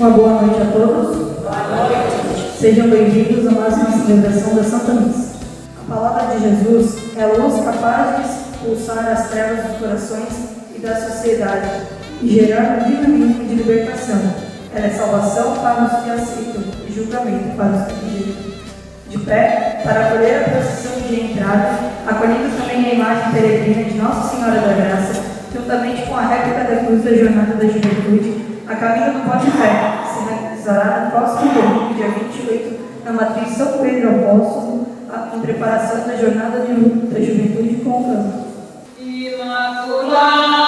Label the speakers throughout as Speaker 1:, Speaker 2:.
Speaker 1: Uma boa noite a todos. Boa noite. Sejam bem-vindos a mais uma celebração da Santa Missa. A palavra de Jesus é a luz capaz de expulsar as trevas dos corações e da sociedade e gerar um dinamismo de libertação. Ela é salvação para os que aceitam e julgamento para os que rejeitam. De pé, para acolher a procissão de entrada, acolhendo também a imagem peregrina de Nossa Senhora da Graça, juntamente com a réplica da cruz da Jornada da Juventude, a caminho do Pão de Fé, se realizará no próximo domingo, dia 28, na matriz São Pedro Apóstolo, em preparação da Jornada da Juventude com o canto.
Speaker 2: Imaculada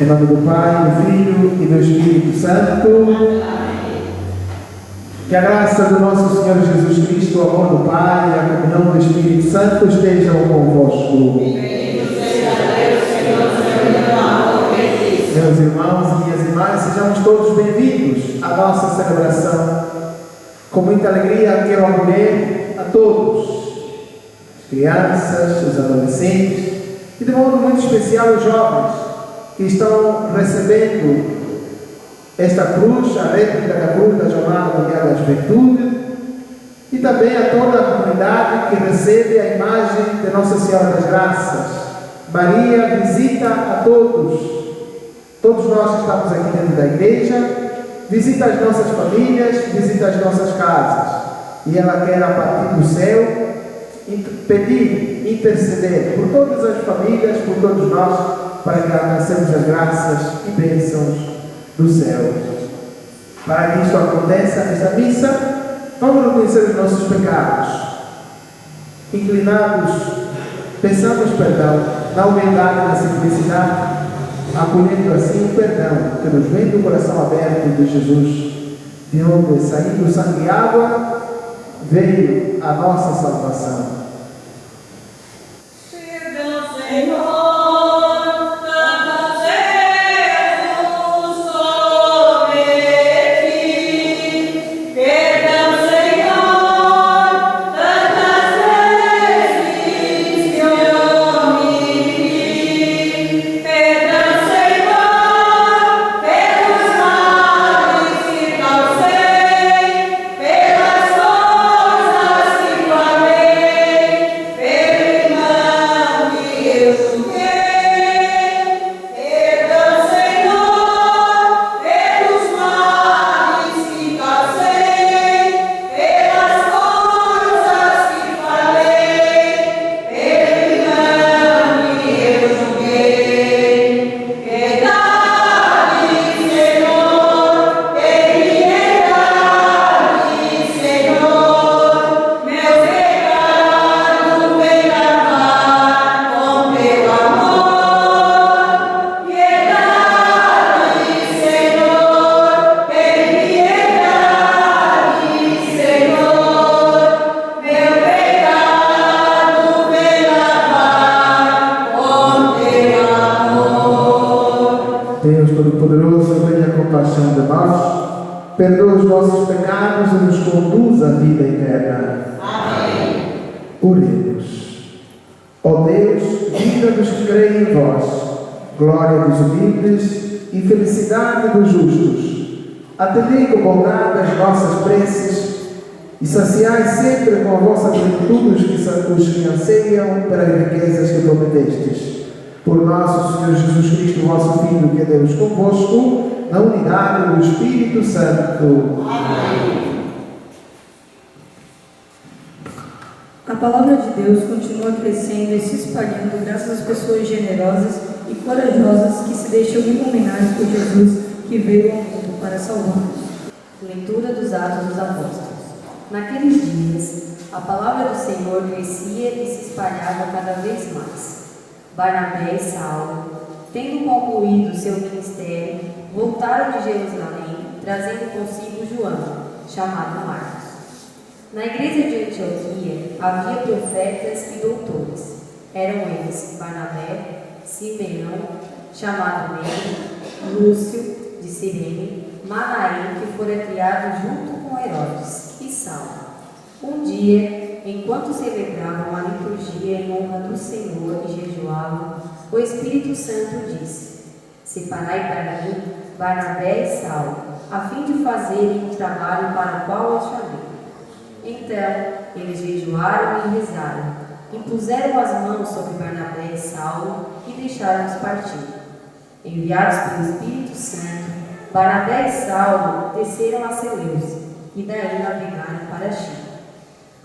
Speaker 3: Em nome do Pai, do Filho e do Espírito Santo. Que a graça do nosso Senhor Jesus Cristo, o amor do Pai e a comunhão do Espírito Santo estejam convosco. Meus irmãos e minhas irmãs, sejamos todos bem-vindos à nossa celebração. Com muita alegria quero acolher a todos, as crianças, os adolescentes e de modo muito especial os jovens que estão recebendo esta cruz, a réplica da cruz da Jornada Mundial da Juventude, e também a toda a comunidade que recebe a imagem de Nossa Senhora das Graças. Maria visita a todos. Todos nós que estamos aqui dentro da igreja, visita as nossas famílias, visita as nossas casas. E ela quer, a partir do céu, pedir, interceder por todas as famílias, por todos nós, para que alcancemos as graças e bênçãos do céu. Para que isto aconteça nesta missa, vamos reconhecer os nossos pecados, inclinados, peçamos perdão, na humildade e na simplicidade, acolhendo assim o perdão que nos vem do coração aberto de Jesus, de onde, saindo sangue e água, veio a nossa salvação.
Speaker 2: Perdão, Senhor.
Speaker 3: Deus Todo-Poderoso, tenha compaixão de nós, perdoa os nossos pecados e nos conduz à vida eterna.
Speaker 2: Amém.
Speaker 3: Oremos. Ó Deus, vida dos que creem em vós, glória dos humildes e felicidade dos justos, Atendei com bondade as nossas preces e saciai sempre com a vossa plenitude os que anseiam pelas riquezas que prometestes. Por nosso Senhor Jesus Cristo, vosso Filho, que é Deus convosco, na unidade do Espírito Santo.
Speaker 2: Amém.
Speaker 1: A palavra de Deus continua crescendo e se espalhando graças às pessoas generosas e corajosas que se deixam iluminar por Jesus, que veio ao mundo para salvar-nos.
Speaker 4: Leitura dos Atos dos Apóstolos. Naqueles dias, a palavra do Senhor crescia e se espalhava cada vez mais. Barnabé e Saulo, tendo concluído seu ministério, voltaram de Jerusalém, trazendo consigo João, chamado Marcos. Na igreja de Antioquia havia profetas e doutores. Eram eles Barnabé, Simeão, chamado Neiro, Lúcio, de Cirene, Manaém, que fora criado junto com Herodes, e Saulo. Um dia, enquanto celebravam a liturgia em honra do Senhor e jejuavam, o Espírito Santo disse: Separai para mim Barnabé e Saulo, a fim de fazerem o trabalho para o qual os chamei. Então, eles jejuaram e rezaram, impuseram as mãos sobre Barnabé e Saulo e deixaram-os partir. Enviados pelo Espírito Santo, Barnabé e Saulo desceram a Seleucia e daí navegaram para Chipre.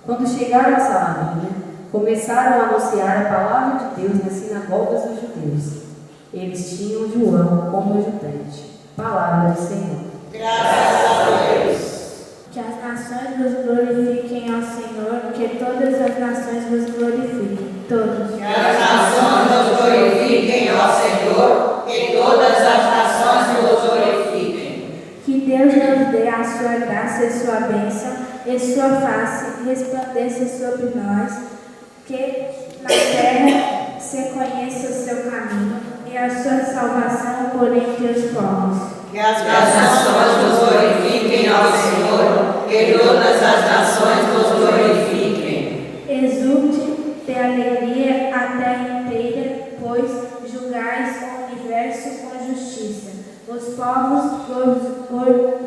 Speaker 4: Quando chegaram a Salamina, começaram a anunciar a palavra de Deus nas sinagogas dos judeus. Eles tinham João como ajudante. Palavra do Senhor.
Speaker 2: Graças a Deus.
Speaker 5: Que as nações vos glorifiquem ao Senhor, que todas as nações vos glorifiquem, todos.
Speaker 2: Que as nações vos glorifiquem ao Senhor, que todas as nações vos glorifiquem.
Speaker 5: Que Deus nos dê a sua graça e sua bênção, e sua face resplandeça sobre nós, que na terra se conheça o seu caminho e a sua salvação por entre os povos.
Speaker 2: Que as nações vos glorifiquem ao Senhor, que todas as nações vos glorifiquem.
Speaker 5: Exulte de alegria a terra inteira, pois julgais o universo com justiça. Os povos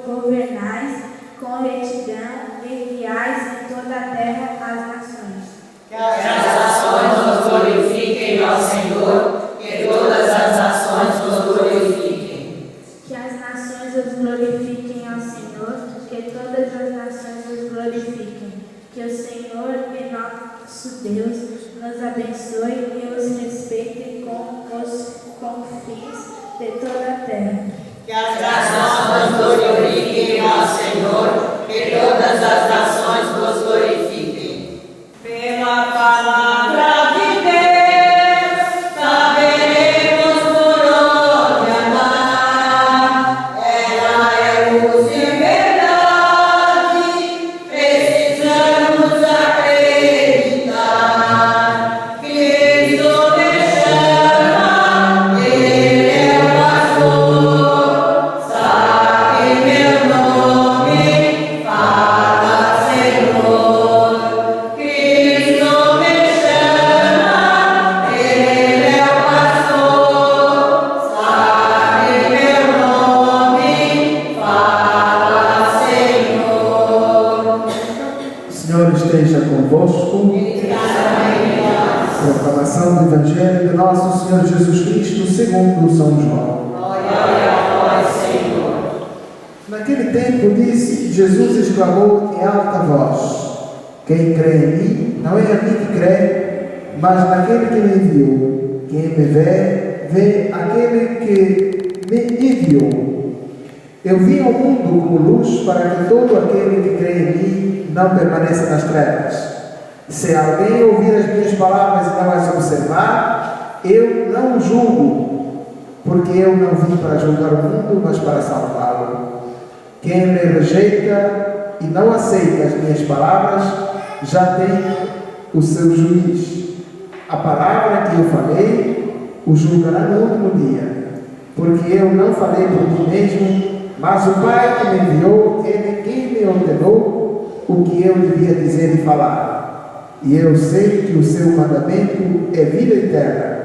Speaker 5: governais com retidão e guiais em toda a terra as nações.
Speaker 2: Que as nações vos glorifiquem ao Senhor, que todas as nações vos glorifiquem.
Speaker 5: Que as nações os glorifiquem ao Senhor, que todas as nações os glorifiquem. Que o Senhor e nosso Deus nos abençoe e os respeite com os confins de toda a terra.
Speaker 2: Que as nações vos glorifiquem ao Senhor, que todas as nações vos glorifiquem. Pela palavra de Deus, saberemos por onde andar. Ela é luz e verdade, precisamos acreditar. Cristo me chama, Ele é o pastor, sabe meu nome, fala Senhor. Cristo me chama, Ele é o pastor, sabe meu nome, fala Senhor.
Speaker 3: O Senhor esteja convosco. Proclamação do Evangelho de nosso Senhor Jesus Cristo segundo São João.
Speaker 2: Glória a vós, Senhor.
Speaker 3: Naquele tempo disse, Jesus exclamou em alta voz: Quem crê em mim, não é a mim que crê, mas naquele que me enviou. Quem me vê, vê aquele que me enviou. Eu vim ao mundo como luz para que todo aquele que crê em mim não permaneça nas trevas. Se alguém ouvir as minhas palavras e não as observar, eu não o julgo, porque eu não vim para julgar o mundo, mas para salvá-lo. Quem me rejeita e não aceita as minhas palavras, já tem o seu juiz. A palavra que eu falei, o julgará no último dia, porque eu não falei por mim mesmo, mas o Pai que me enviou, Ele quem me ordenou o que eu devia dizer e falar. E eu sei que o seu mandamento é vida eterna.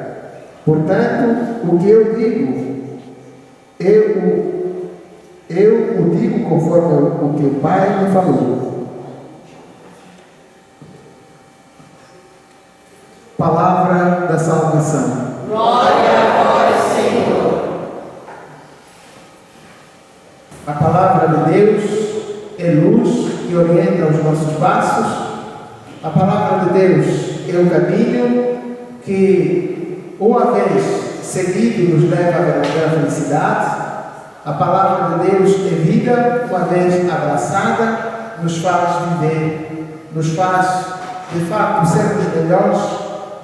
Speaker 3: Portanto, o que eu digo, Eu o digo conforme o que o Pai me falou. Palavra da salvação.
Speaker 2: Glória a vós, Senhor.
Speaker 3: A palavra de Deus é luz que orienta os nossos passos. A palavra de Deus é o caminho que, uma vez seguido, nos leva à verdadeira felicidade. A palavra de Deus é vida, uma vez abraçada, nos faz viver, nos faz, de fato, sermos melhores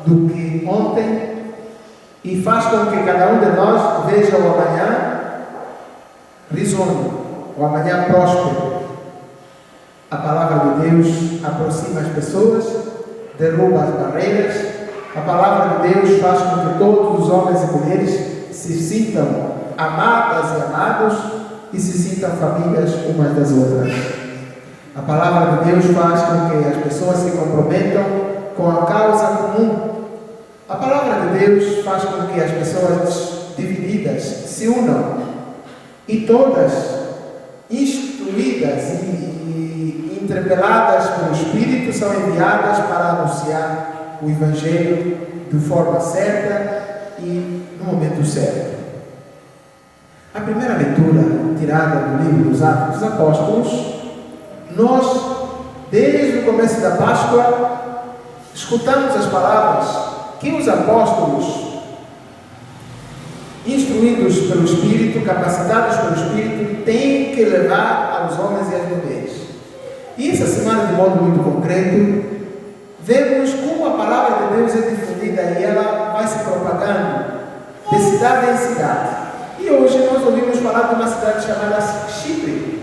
Speaker 3: do que ontem e faz com que cada um de nós veja o amanhã risonho, o amanhã próspero. A palavra de Deus aproxima as pessoas, derruba as barreiras. A palavra de Deus faz com que todos os homens e mulheres se sintam amadas e amados e se sintam famílias umas das outras. A palavra de Deus faz com que as pessoas se comprometam com a causa comum. A palavra de Deus faz com que as pessoas divididas se unam e todas, instruídas e interpeladas pelo Espírito, são enviadas para anunciar o Evangelho de forma certa e no momento certo. A primeira leitura tirada do livro dos Atos dos Apóstolos, nós, desde o começo da Páscoa, escutamos as palavras que os apóstolos, instruídos pelo Espírito, capacitados pelo Espírito, têm que levar aos homens e às mulheres. E essa semana, de modo muito concreto, vemos como a palavra de Deus é difundida e ela vai se propagando de cidade em cidade. E hoje nós ouvimos falar de uma cidade chamada Chipre,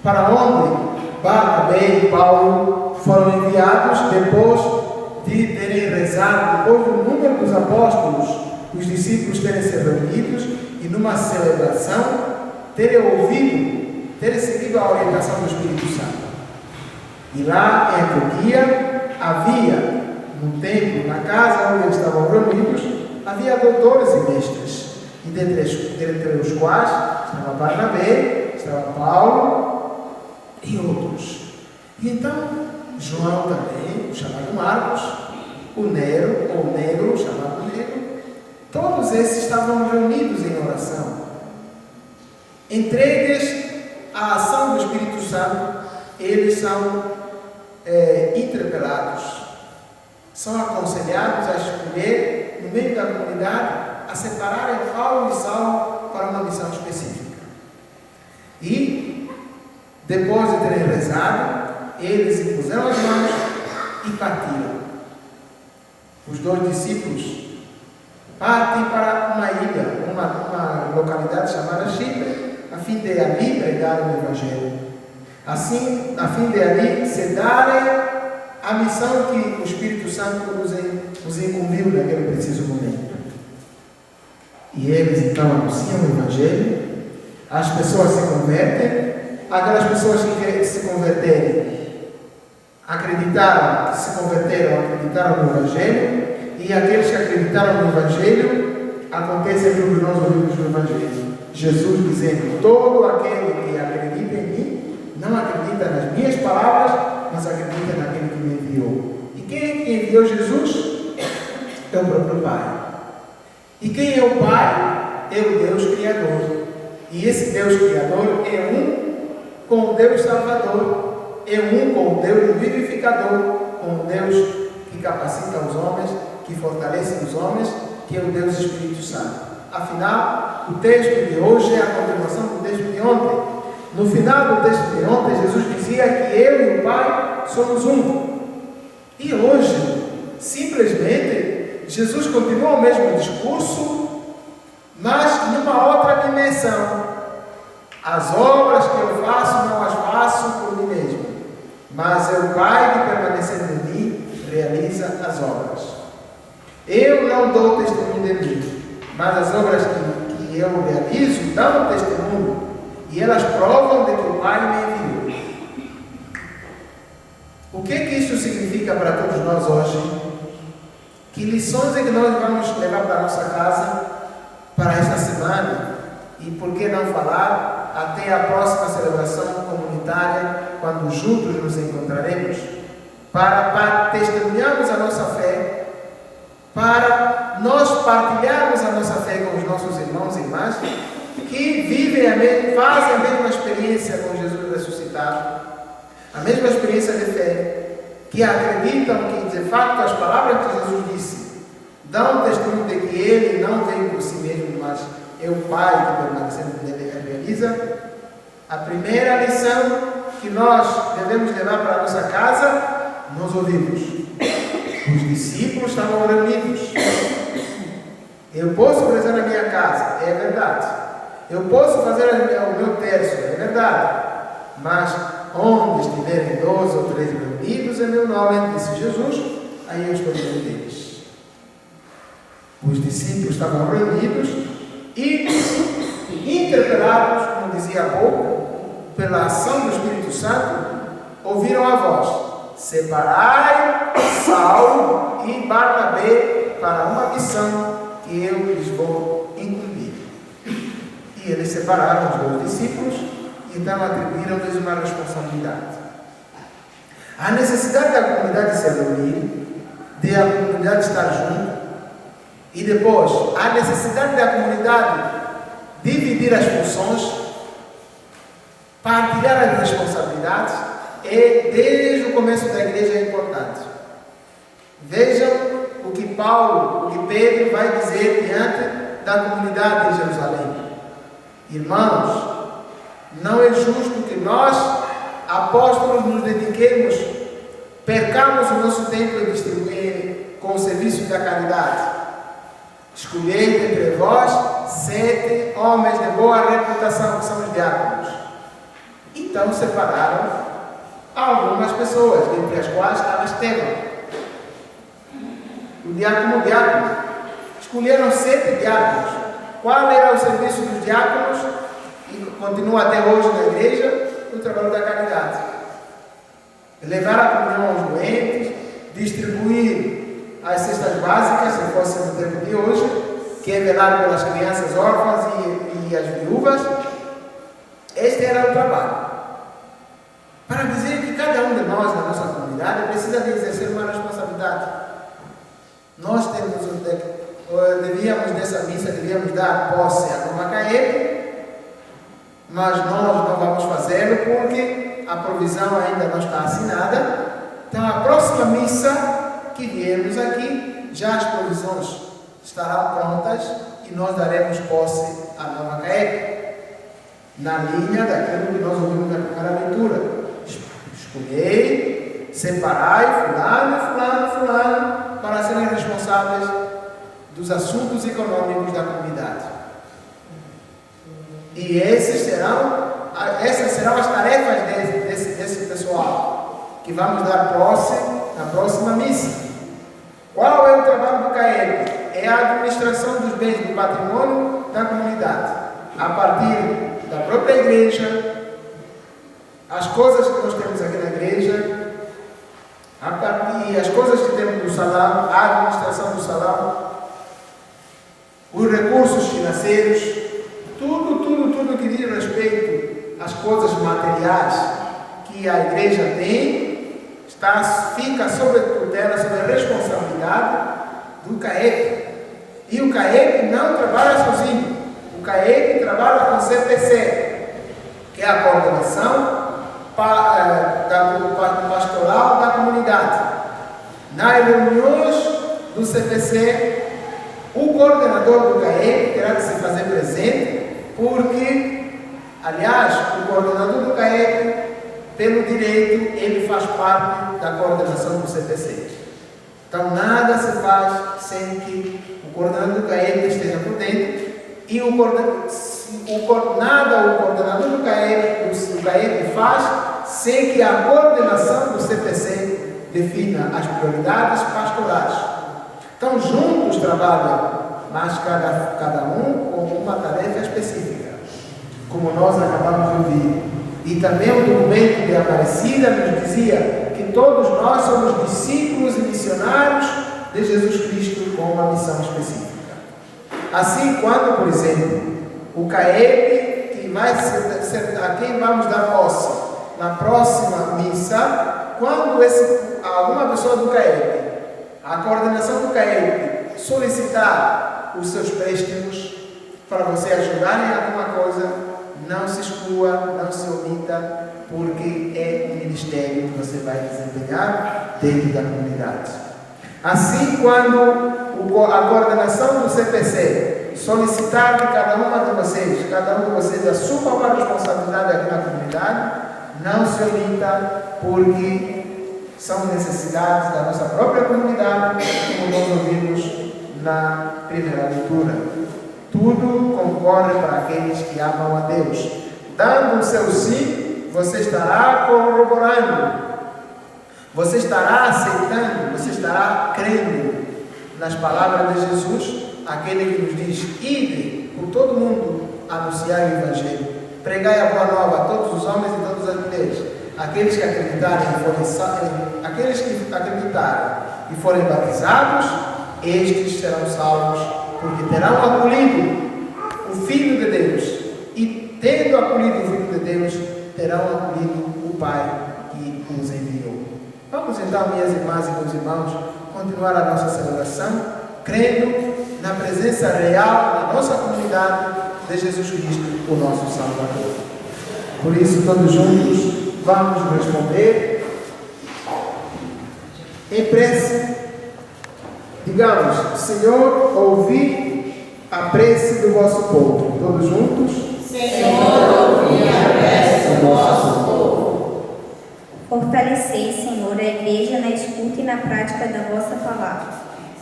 Speaker 3: para onde Barnabé e Paulo foram enviados depois de terem rezado, depois do número dos apóstolos, os discípulos terem se reunidos e numa celebração terem ouvido, terem seguido a orientação do Espírito Santo. E lá em Antioquia havia, no templo, na casa onde eles estavam reunidos, havia doutores e mestres, e dentre os quais estava Barnabé, estava Paulo e outros. E então João também, o chamado Marcos, o Nero, ou Negro, o chamado Negro, todos esses estavam reunidos em oração, entregues à ação do Espírito Santo. Eles são interpelados, são aconselhados a escolher, no meio da comunidade, a separarem Paulo e Saulo para uma missão específica. E, depois de terem rezado, eles impuseram as mãos e partiram. Os dois discípulos partem para uma ilha, uma localidade chamada Chipre, a fim de ali pregar o Evangelho. Assim, a fim de ali se darem a missão que o Espírito Santo nos incumbiu naquele preciso momento. E eles então anunciam o Evangelho, as pessoas se convertem, aquelas pessoas que se converterem acreditaram, que se converteram, acreditaram no Evangelho, e aqueles que acreditaram no Evangelho, acontece aquilo que nós ouvimos no Evangelho. Jesus dizendo: todo aquele que acredita em mim, não acredita nas minhas palavras, mas acredita naquele que me enviou. E quem é que enviou Jesus? É o próprio Pai. E quem é o Pai? É o Deus Criador. E esse Deus Criador é um com o Deus Salvador, é um com o Deus vivificador, com o Deus que capacita os homens, que fortalece os homens, que é o Deus Espírito Santo. Afinal, o texto de hoje é a continuação do texto de ontem. No final do texto de ontem, Jesus dizia que eu e o Pai somos um. E hoje, simplesmente, Jesus continua o mesmo discurso, mas numa outra dimensão. As obras que eu faço, não as faço por mim mesmo, mas é o Pai que, permanecendo em mim, realiza as obras. Eu não dou testemunho de mim, mas as obras que eu realizo dão testemunho, e elas provam de que o Pai me enviou. O que isso significa para todos nós hoje? Que lições é que nós vamos levar para a nossa casa para esta semana? E por que não falar até a próxima celebração comunitária, quando juntos nos encontraremos, para testemunharmos a nossa fé, para nós partilharmos a nossa fé com os nossos irmãos e irmãs que vivem fazem a mesma experiência com Jesus ressuscitado, a mesma experiência de fé, que acreditam que de fato as palavras que Jesus disse dão testemunho de que Ele não vem por si mesmo, mas é o Pai que permanecendo nele realiza. A primeira lição que nós devemos levar para a nossa casa, nós ouvimos. Os discípulos estavam reunidos. Eu posso rezar na minha casa, é verdade. Eu posso fazer o meu terço, é verdade. Mas onde estiverem 2 ou 3 reunidos em meu nome, disse Jesus, aí eu estou no meio deles. Os discípulos estavam reunidos e interpelados, como dizia há pouco, pela ação do Espírito Santo, ouviram a voz: separai Saulo e Barnabé para uma missão que eu lhes vou incumbir. E eles separaram os 2 discípulos e então atribuíram-lhes uma responsabilidade. A necessidade da comunidade se reunir, de a comunidade estar junto, e depois a necessidade da comunidade dividir as funções, partilhar as responsabilidades, desde o começo da igreja é importante. Vejam o que Pedro vai dizer diante da comunidade de Jerusalém. Irmãos, não é justo que nós, apóstolos, nos dediquemos, percamos o nosso tempo em distribuir com o serviço da caridade. Escolhei entre vós 7 homens de boa reputação, que são os diáconos. Então separaram algumas pessoas, entre as quais estava Estevão, o diácono. Escolheram 7 diáconos. Qual era o serviço dos diáconos? E continua até hoje na igreja, o trabalho da caridade. Levar a comunhão aos doentes, distribuir as cestas básicas, se fosse no tempo de hoje, que é velar pelas crianças órfãs e as viúvas. Este era o trabalho. Para dizer que cada um de nós, na nossa comunidade, precisa de exercer uma responsabilidade. Nós devíamos dar posse a Nova Caepe, mas nós não vamos fazê-lo porque a provisão ainda não está assinada. Então, a próxima missa que viermos aqui, já as provisões estarão prontas e nós daremos posse à Nova Caepe, na linha daquilo que nós ouvimos na primeira leitura. Escolhei, separai fulano, para serem responsáveis dos assuntos econômicos da comunidade. E essas serão as tarefas desse pessoal, que vamos dar posse na próxima missa. Qual é o trabalho do CAEP? É a administração dos bens do patrimônio da comunidade, a partir da própria igreja, as coisas que nós temos aqui na igreja, e as coisas que temos no salão, a administração do salão, os recursos financeiros, tudo que diz respeito às coisas materiais que a igreja tem, fica sob a tutela, sob a responsabilidade do CAEP. E o CAEP não trabalha sozinho. O CAEP trabalha com o CPC, que é a coordenação pastoral da comunidade. Nas reuniões do CPC, o coordenador do CAEP terá que se fazer presente, porque, aliás, o coordenador do CAEP, pelo direito, ele faz parte da coordenação do CPC. Então, nada se faz sem que o coordenador do CAEP esteja por dentro, e o coordenador do CAEP faz sem que a coordenação do CPC defina as prioridades pastorais. Então, juntos trabalham, mas cada um com uma tarefa específica, como nós acabamos de ouvir. E também o documento de Aparecida nos dizia que todos nós somos discípulos e missionários de Jesus Cristo com uma missão específica. Assim, quando, por exemplo, o CAEP a quem vamos dar posse na próxima missa, quando alguma pessoa do CAEP, a coordenação do CAEP, solicitar os seus préstimos para você ajudarem em alguma coisa, não se exclua, não se omita, porque é um ministério que você vai desempenhar dentro da comunidade. Assim, quando a coordenação do CPC solicitar que cada um de vocês assuma uma responsabilidade aqui na comunidade, não se omita, porque são necessidades da nossa própria comunidade, como nós ouvimos na primeira leitura. Tudo concorre para aqueles que amam a Deus. Dando o seu sim, você estará corroborando, você estará aceitando, você estará crendo nas palavras de Jesus, aquele que nos diz: ide por todo mundo anunciar o Evangelho, pregai a boa nova a todos os homens e todas as mulheres. Aqueles que acreditarem e forem batizados, estes serão salvos, porque terão acolhido o Filho de Deus, e tendo acolhido o Filho de Deus, terão acolhido o Pai que os enviou. Vamos então, minhas irmãs e meus irmãos, continuar a nossa celebração, crendo na presença real na nossa comunidade de Jesus Cristo, o nosso Salvador. Por isso, todos juntos, vamos responder em prece. Digamos: Senhor, ouvi a prece do vosso povo. Todos juntos.
Speaker 2: Senhor, ouvi a prece do vosso povo.
Speaker 5: Fortalecei, Senhor, a igreja na escuta e na prática da vossa palavra.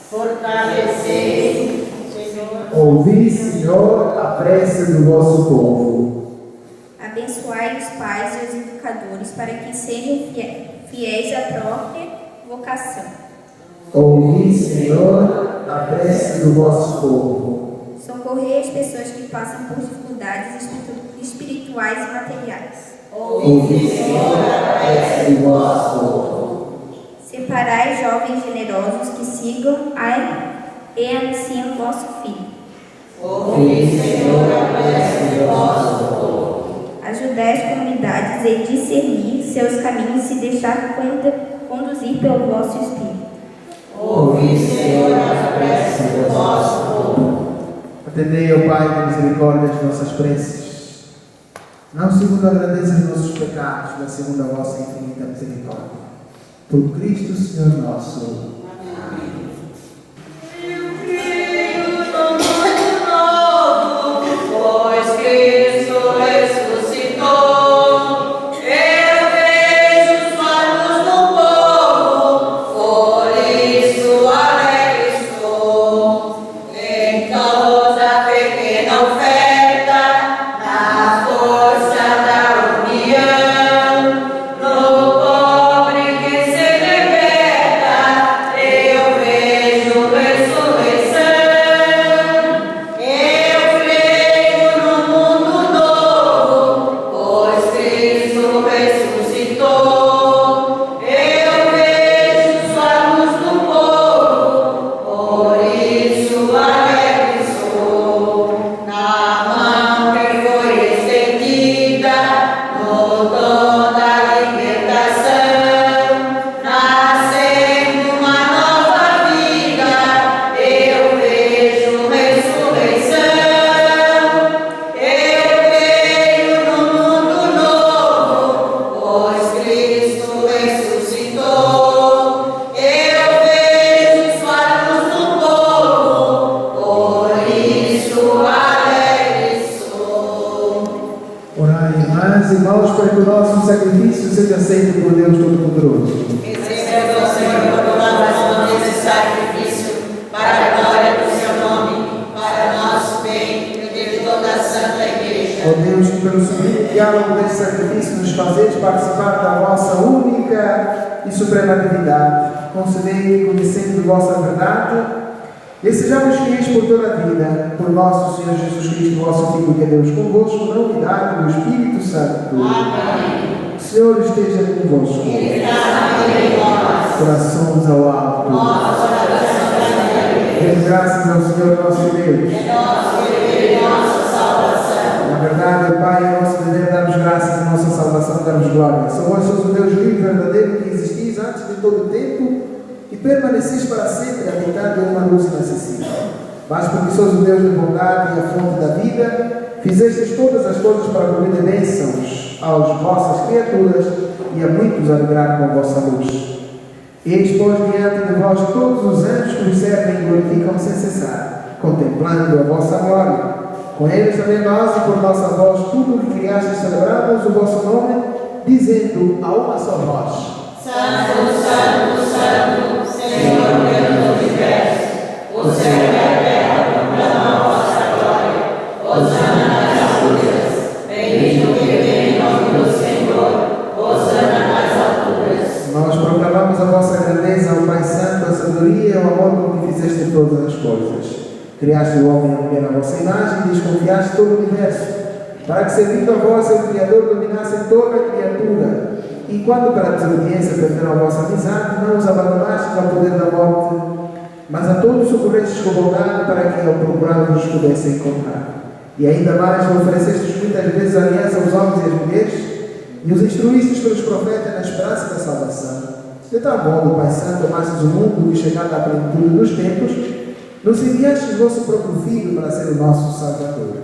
Speaker 2: Fortalecei, Senhor.
Speaker 3: Ouvi, Senhor, a prece do vosso povo.
Speaker 5: Abençoai os pais e os educadores para que sejam fiéis à própria vocação.
Speaker 3: Ouvi, Senhor, a prece do vosso povo.
Speaker 5: Socorrei as pessoas que passam por dificuldades espirituais e materiais.
Speaker 2: Ouvi, Senhor, a prece do vosso povo.
Speaker 5: Separai jovens generosos que sigam e anunciam vosso Filho.
Speaker 2: Ouvi, Senhor, a prece do vosso povo.
Speaker 5: Ajudai as comunidades a discernir seus caminhos e se deixar conduzir pelo vosso Espírito.
Speaker 2: Ouvi, Senhor, a prece do vosso povo.
Speaker 3: Atendei, ó Pai, com misericórdia as nossas preces, não segundo a grandeza de nossos pecados, mas segundo a vossa infinita misericórdia. Por Cristo, Senhor nosso.
Speaker 2: Amém. Eu creio no mundo novo, pois Cristo ressuscitou. Eu vejo os olhos do povo, por isso alegre estou. Em toda pequena oferta, na força da união, no pobre que se liberta, eu vejo ressurreição. Eu creio no mundo novo, pois Cristo ressuscitou. Eu vejo os olhos do povo, por isso alegre sou. Na mão que foi estendida, no dom da libertação, nascendo uma nova vida, eu vejo ressurreição. Eu creio no mundo novo, pois Cristo ressuscitou. Eu vejo os olhos do povo, por isso alegre sou.
Speaker 3: Orai, irmãs e irmãos, para que o nosso sacrifício seja aceito por Deus Todo-Poderoso.
Speaker 2: Receba, Senhor, todo esse sacrifício, para a glória do seu nome, para nosso bem e de toda a Santa Igreja.
Speaker 3: Ó Deus, que pelo sublime diálogo desse sacrifício nos fazeis participar da vossa única e suprema divindade, concedei que, conhecendo vossa verdade, e sejamos fiéis por toda a vida, por nosso Senhor Jesus Cristo, vosso Filho, que é Deus convosco, na unidade do Espírito Santo.
Speaker 2: Amém.
Speaker 3: O Senhor esteja convosco.
Speaker 2: Ele está no meio de nós.
Speaker 3: Corações ao alto.
Speaker 2: Nossa oração da
Speaker 3: Demos graças ao Senhor nosso Deus.
Speaker 2: nosso dever e nossa salvação.
Speaker 3: Na verdade, o Pai vós sois o Deus vivo e verdadeiro que existis antes de todo o tempo e permanecis para sempre habitando em uma luz inacessível. Mas porque sois o Deus de bondade e a fonte da vida, fizestes todas as coisas para cobrir de bênçãos às vossas criaturas e a muitos alegrar com a vossa luz. Eis, pois, diante de vós todos os anjos que vos servem e glorificam sem cessar, contemplando a vossa glória. Com eles também nós, e por nossa voz, tudo o que criastes, celebramos o vosso nome, dizendo a uma só voz:
Speaker 2: Santo, Santo, Santo, Senhor Deus do universo, o céu e a terra proclamam a vossa glória. Hosana nas alturas, bendito que vem em nome do Senhor, hosana nas alturas.
Speaker 3: Nós proclamamos a vossa grandeza, ao Pai Santo, a sabedoria e o amor com que fizeste todas as coisas. Criaste o homem e a mulher à vossa imagem e desconfiaste todo o universo, para que, servindo a vós, seu Criador, dominasse toda a criatura. E quando, pela desobediência, perderam a vossa amizade, não os abandonastes ao poder da morte, mas a todos socorrestes com bondade, para que, ao procurar-vos, pudessem encontrar. E ainda mais, oferecestes muitas vezes aliança aos homens e às mulheres, e os instruístes pelos profetas na esperança da salvação. De tal modo, Pai Santo, amastes o mundo, que chegado à plenitude dos tempos, nos enviastes o vosso próprio Filho para ser o nosso Salvador.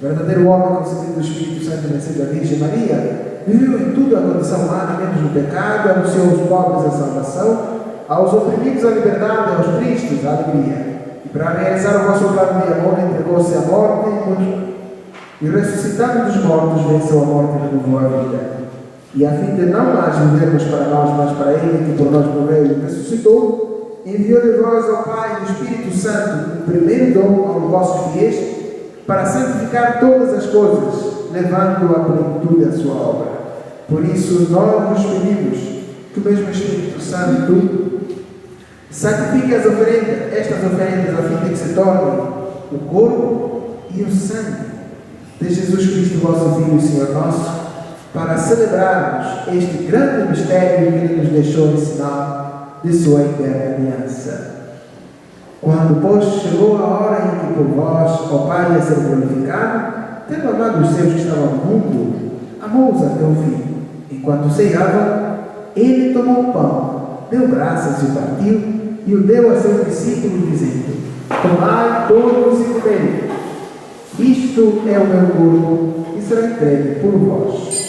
Speaker 3: Verdadeiro homem concebido do Espírito Santo e nascido da Virgem Maria, viveu em tudo a condição humana, menos no pecado, anunciou aos pobres a salvação, aos oprimidos a liberdade, aos tristes a alegria. E para realizar o vosso plano de amor, entregou-se à morte e ressuscitando dos mortos, venceu a morte e renovou a vida. E a fim de não mais vivermos para nós, mas para Ele, que por nós morreu e ressuscitou, enviou de vós ao Pai e o Espírito Santo, o primeiro dom aos vossos fiéis, para santificar todas as coisas, levando à plenitude a sua obra. Por isso, nós vos pedimos que o mesmo Espírito Santo santifique estas oferendas, a fim de que se tornem o corpo e o sangue de Jesus Cristo, vosso Filho e Senhor nosso, para celebrarmos este grande mistério que Ele nos deixou em sinal de sua eterna aliança. Quando, pois, chegou a hora em que por vós, ó Pai, ia ser glorificado, tendo amado os seus que estavam no mundo, amou-os até o fim. Enquanto ceava, Ele tomou o pão, deu graças e o partiu, e o deu a seus discípulos, dizendo: Tomai todos e comei. Isto é o meu corpo, que será entregue por vós.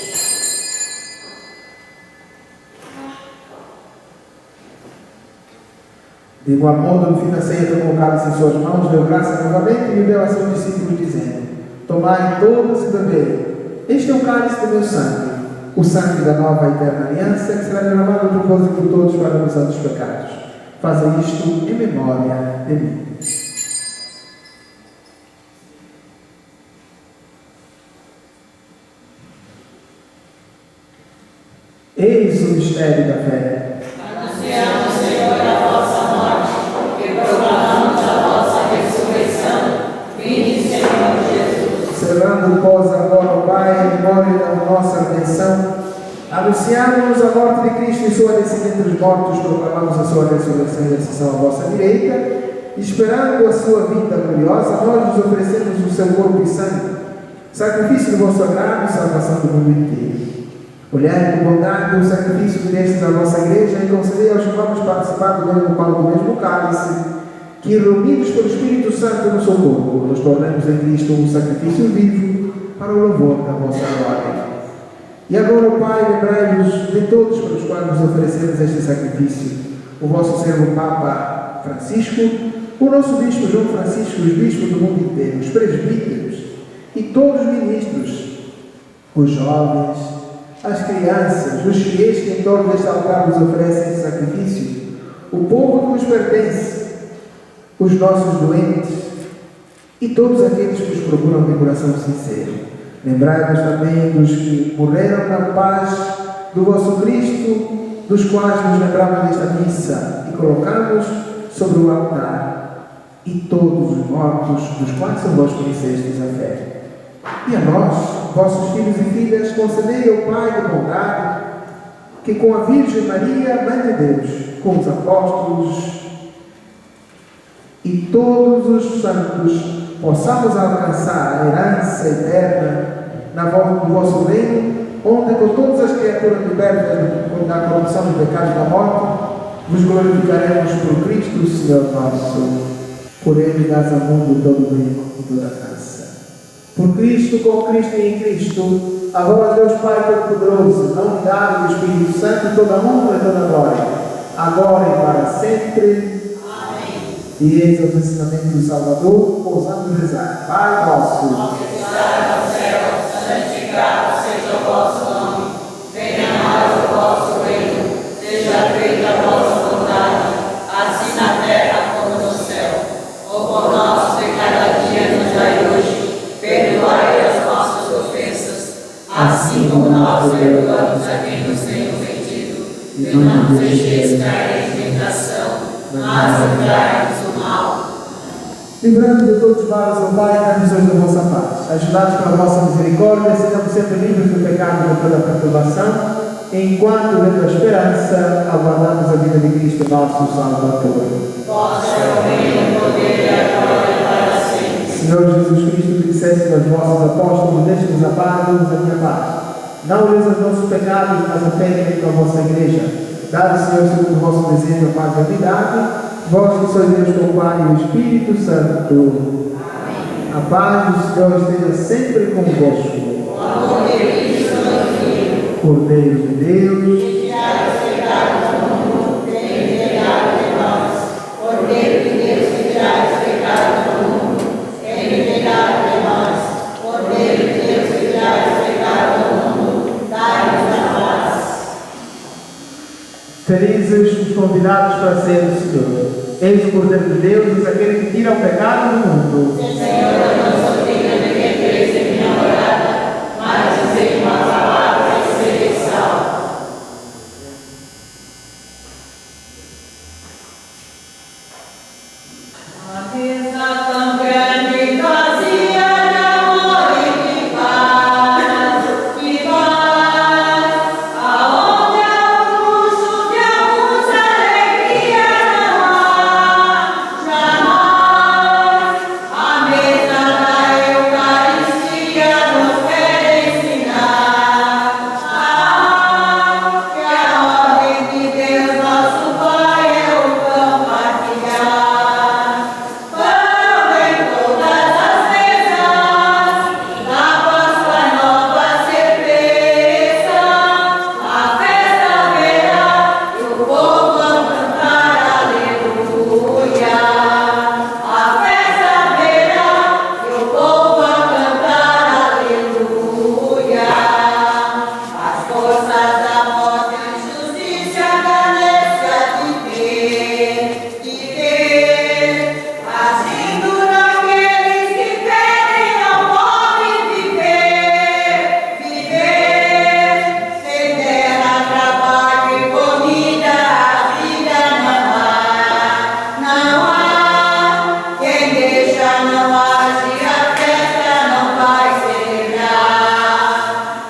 Speaker 3: De igual modo, no fim da ceia, tomou o cálice em suas mãos, deu graças novamente e o deu a seus discípulos, dizendo: Tomai todos e bebei. Este é o cálice do meu sangue, o sangue da nova e eterna aliança, que será derramado por vós e por todos para a remissão dos pecados. Fazem isto em memória de mim. Eis o mistério da fé.
Speaker 2: Anunciamos, Senhor, a vossa morte e proclamamos a vossa ressurreição. Vinde, Senhor Jesus.
Speaker 3: Celebrando, pois, agora, ó Pai, em memória da nossa redenção, anunciamos a morte de Cristo e sua descida entre os mortos, proclamamos a sua ressurreição e ascensão à vossa direita, esperando a sua vinda gloriosa, nós nos oferecemos o seu corpo e sangue, sacrifício do vosso agrado e salvação do mundo inteiro. Olhai com bondade o sacrifício que destes à vossa igreja e concedei aos que vamos participar do mesmo pão do mesmo cálice, que, reunidos pelo Espírito Santo no seu corpo, nos tornemos em Cristo um sacrifício vivo para o louvor da vossa glória. E agora, Pai, lembrai-vos de todos pelos quais nos oferecemos este sacrifício: o vosso servo Papa Francisco, o nosso Bispo João Francisco, os bispos do mundo inteiro, os presbíteros e todos os ministros, os jovens, as crianças, os fiéis que em torno deste altar nos oferecem esse sacrifício, o povo que nos pertence, os nossos doentes e todos aqueles que os procuram de coração sincero. Lembrai-vos também dos que morreram na paz do vosso Cristo, dos quais nos lembramos desta missa e colocamos sobre o altar, e todos os mortos, dos quais são vós conhecestes a fé. E a nós, vossos filhos e filhas, concedei ao Pai de bondade, que com a Virgem Maria, Mãe de Deus, com os apóstolos e todos os santos, possamos alcançar a herança eterna na volta do vosso reino, onde com todas as criaturas libertas da corrupção do pecado e da morte, vos glorificaremos por Cristo, Senhor nosso. Por Ele dás ao mundo todo o bem e toda a graça. Por Cristo, com Cristo e em Cristo, a vós, Deus Pai Todo-Poderoso, na unidade do Espírito Santo, toda a honra e toda a glória, agora e para sempre.
Speaker 2: Amém.
Speaker 3: E eis os ensinamentos do Salvador, ousando rezar. Pai nosso,
Speaker 2: Que estás no céu, santificado seja o vosso nome. Venha a nós o vosso reino. Seja feita a vossa vontade, assim na terra como no céu. O pão nosso de cada dia nos dai hoje. Perdoai as nossas ofensas, assim como nós perdoamos a quem nos tem ofendido. E não nos deixeis cair em tentação, mas livrai-nos do mal.
Speaker 3: livrando de todos os males, ó Pai, dai-nos hoje a vossa paz. Ajudados pela vossa misericórdia, sejamos sempre livres do pecado e de toda perturbação, enquanto, dentro da esperança, aguardamos a vida de Cristo, nosso Salvador.
Speaker 2: Vosso é o reino, o poder e a glória para sempre.
Speaker 3: Senhor Jesus Cristo, que disseste aos vossos apóstolos, deixe-nos a paz, dou-vos a minha paz. Não olheis os nossos pecados, mas apeguem com a vossa igreja. Dá, Senhor, segundo o vosso desejo, a paz e a unidade. Vós que sois Deus com o Pai e o Espírito Santo.
Speaker 2: Amém.
Speaker 3: A paz do Senhor esteja sempre convosco.
Speaker 2: O amor de Cristo no Filho,
Speaker 3: Cordeiro de Deus,
Speaker 2: que tirai os pecados do mundo, tem misericórdia de nós. Cordeiro de Deus, que tirai os pecados do mundo, tem misericórdia de nós. Cordeiro de Deus, que tirai os pecados do mundo, dai-nos a paz.
Speaker 3: felizes os convidados para ser o Senhor. Eis o Cordeiro de Deus, e aquele que tira o pecado do mundo.
Speaker 2: Senhor, eu não sou digno de que entreis em minha morada, mas dizei uma palavra e serei salvo. A mesa tão grande, vazia de amor e de paz, aonde há o luxo de alguns, alegria não há, jamais. A mesa da Eucaristia nos quer ensinar que a ordem de Deus, nosso Pai, é o pão partilhar. Pão em todas as mesas, na Páscoa nova certeza, a festa verá e o povo a cantar aleluia. A festa verá e o povo a cantar aleluia. As forças da morte, a injustiça, a ganância de ter, agindo naqueles que pedem ao pobre viver, sem terra, trabalho e comida, a vida não há, quem deixa não age, a festa não vai celebrar.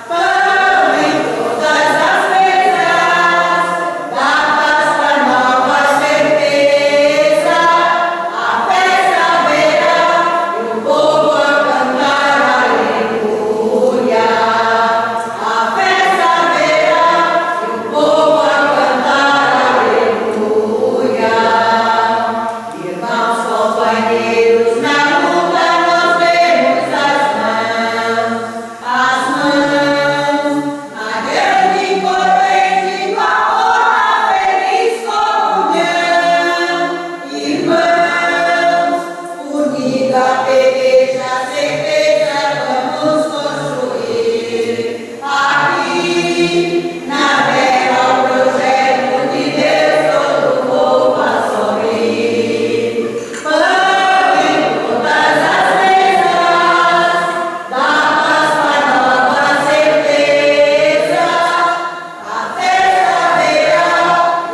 Speaker 2: Pão em todas as mesas, da Páscoa nova certeza, a festa verá e o povo a cantar aleluia. A festa verá e o povo a cantar aleluia. Irmãos, companheiros, na luta nós temos as mãos, na grande corrente do amor, na feliz comunhão. Irmãos, unida a peleja, certeza vamos construir. Aqui, na terra, o projeto de Deus, todo o povo a sorrir. Pão em todas as mesas, da Páscoa nova certeza, a festa verá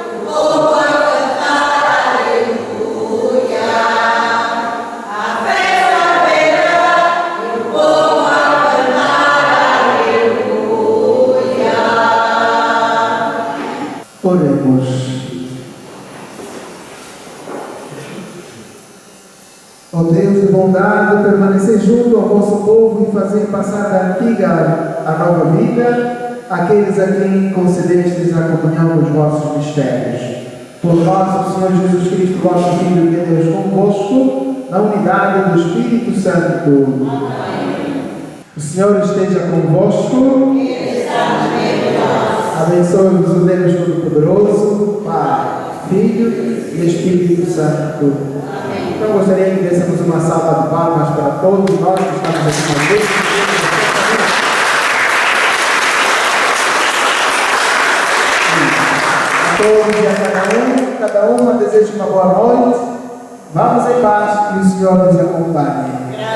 Speaker 2: e o povo a cantar aleluia. A festa verá e o povo a cantar aleluia.
Speaker 3: Oremos. Ó Deus de bondade, permanecer junto ao vosso povo e fazer passar da antiga à nova vida, aqueles a quem concedestes a comunhão dos vossos mistérios. Por nosso Senhor Jesus Cristo, vosso Filho, que é Deus convosco, na unidade do Espírito Santo. Amém. O Senhor esteja convosco.
Speaker 2: E está no meio de nós.
Speaker 3: Abençoe-vos o Deus Todo-Poderoso, Pai, Filho e Espírito Santo.
Speaker 2: Amém.
Speaker 3: Então gostaria que dessemos uma salva de palmas para todos nós que estamos aqui na igreja. Todos e a cada uma desejo uma boa noite. Vamos em paz, que o Senhor nos acompanhe.